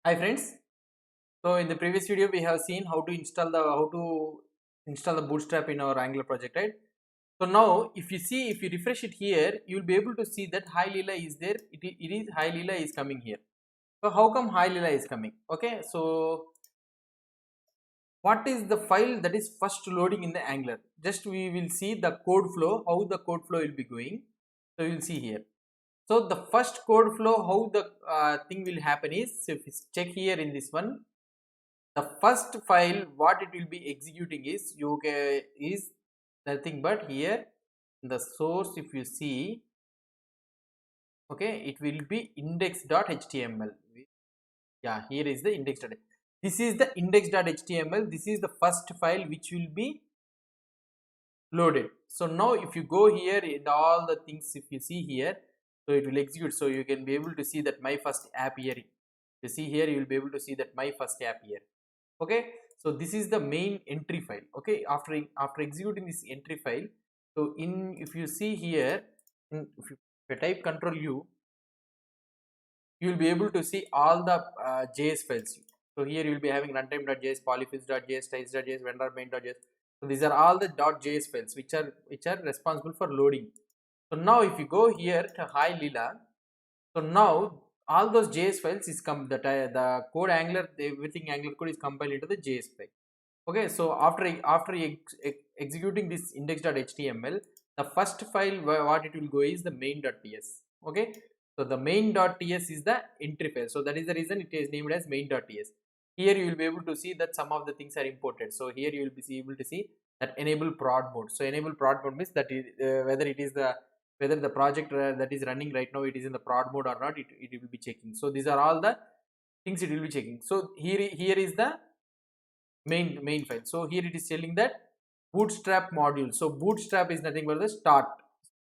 Hi friends. So in the previous video we have seen how to install the Bootstrap in our Angular project, right? So now if you refresh it here, you will be able to see that Hi Leela is there. It is Hi Leela is coming here. So how come Hi Leela is coming? Okay, so what is the file that is first loading in the Angular? Just we will see the code flow, how the code flow will be going. So you will see here. So the first code flow, how the thing will happen is, so if you check here in this one, the first file what it will be executing is nothing but here the source. If you see, okay, it will be index.html. Yeah, here is the index. This is the index.html. This is the first file which will be loaded. So now if you go here in all the things, if you see here, so it will execute. So you can be able to see that my first app here. You see here, you will be able to see that my first app here. Okay, so this is the main entry file. Okay, after executing this entry file, so in if you see here, if you type Control U, you will be able to see all the JS files. So here you will be having runtime.js, polyfills.js, styles.js, vendor main.js. So these are all the .js files which are responsible for loading. So now if you go here to Hi Leela, so now all those JS files is come the code Angular, everything Angular code is compiled into the JS file. Okay, so executing this index.html, the first file what it will go is the main.ts. Okay, so the main.ts is the entry file. So that is the reason it is named as main.ts. Here you will be able to see that some of the things are imported. So here you will be able to see that enable prod mode. So enable prod mode means that whether the project that is running right now, it is in the prod mode or not, it will be checking. So these are all the things it will be checking. So here is the main file. So here it is telling that bootstrap module. So bootstrap is nothing but the start.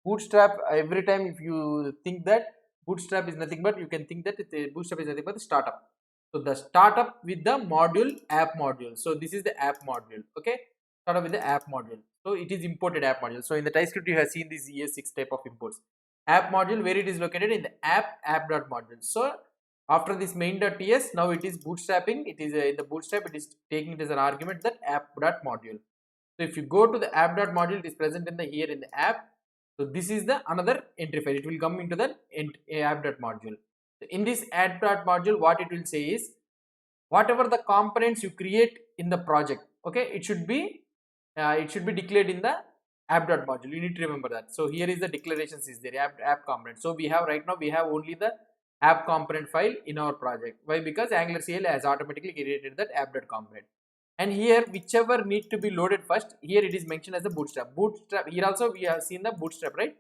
Bootstrap, every time if you think that bootstrap is nothing but, you can think that bootstrap is nothing but the startup. So the startup with the module, app module. So this is the app module. Okay, start up with the app module. So it is imported app module. So in the TypeScript you have seen this ES6 type of imports. App module, where it is located in the app.module. So after this main.ts, now it is bootstrapping. It is in the bootstrap, it is taking it as an argument that app.module. So if you go to the app.module, it is present in the here in the app. So this is the another entry file. It will come into the app.module. So in this app.module, what it will say is, whatever the components you create in the project, okay, it should be declared in the app.module. You need to remember that. So here is the declarations is there, app component. So we have right now, we have only the app component file in our project. Why? Because Angular CL has automatically created that app.component. And here whichever need to be loaded first, here it is mentioned as the bootstrap. Here also we have seen the bootstrap, right?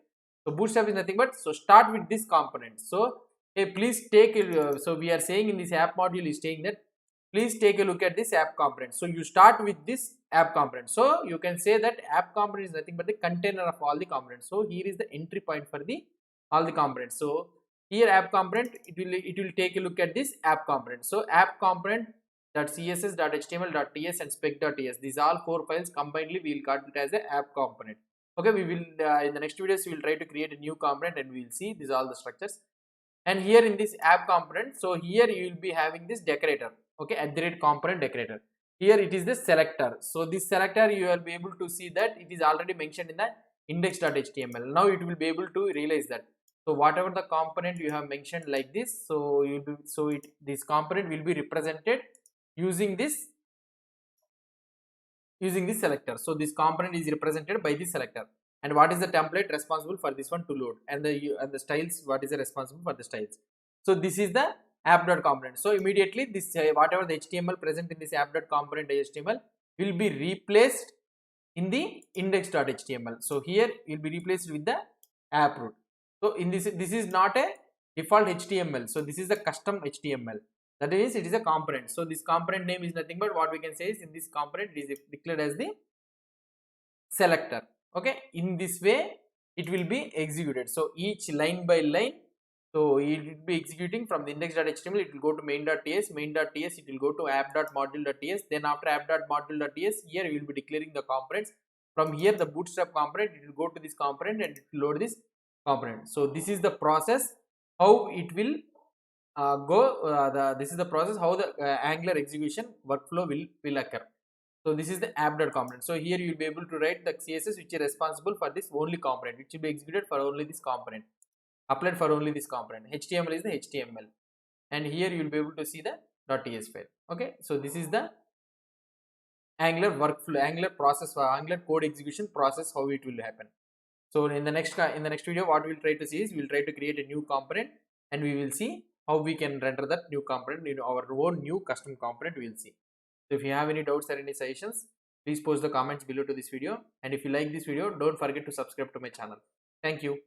So bootstrap is nothing but, so start with this component. So hey, please take so we are saying in this app module is saying that please take a look at this app component. So you start with this app component. So you can say that app component is nothing but the container of all the components. So here is the entry point for the all the components. So here app component, it will take a look at this app component. So app component .css, .html, .ts and spec.ts, these all four files combinedly we will call it as the app component. Okay, we will in the next videos we will try to create a new component and we will see these all the structures. And here in this app component, so here you will be having this decorator. Okay, at the rate component decorator, here it is the selector. So this selector, you will be able to see that it is already mentioned in the index.html. now it will be able to realize that, so whatever the component you have mentioned like this, so this component will be represented using this selector. So this component is represented by this selector. And what is the template responsible for this one to load, and the styles, what is the responsible for the styles. So this is the app.component. So immediately this whatever the HTML present in this app.component HTML will be replaced in the index.html. So here it will be replaced with the app root. So in this is not a default HTML. So this is the custom HTML. That is, it is a component. So this component name is nothing but, what we can say is, in this component it is declared as the selector. Okay, in this way it will be executed. So each line by line, so it will be executing from the index.html, it will go to main.ts, main.ts, it will go to app.module.ts, then after app.module.ts, here we will be declaring the components. From here the bootstrap component, it will go to this component and it will load this component. So this is the process how it will this is the process how the Angular execution workflow will occur. So this is the app.component component. So here you will be able to write the CSS which is responsible for this only component, which will be executed for only this component, applied for only this component. HTML is the HTML, and here you will be able to see the .ts file. Okay, so this is the Angular workflow, Angular process, Angular code execution process, how it will happen. So in the next video, what we will try to see is we will try to create a new component, and we will see how we can render that new component in our own new custom component. We will see. So if you have any doubts or any suggestions, please post the comments below to this video. And if you like this video, don't forget to subscribe to my channel. Thank you.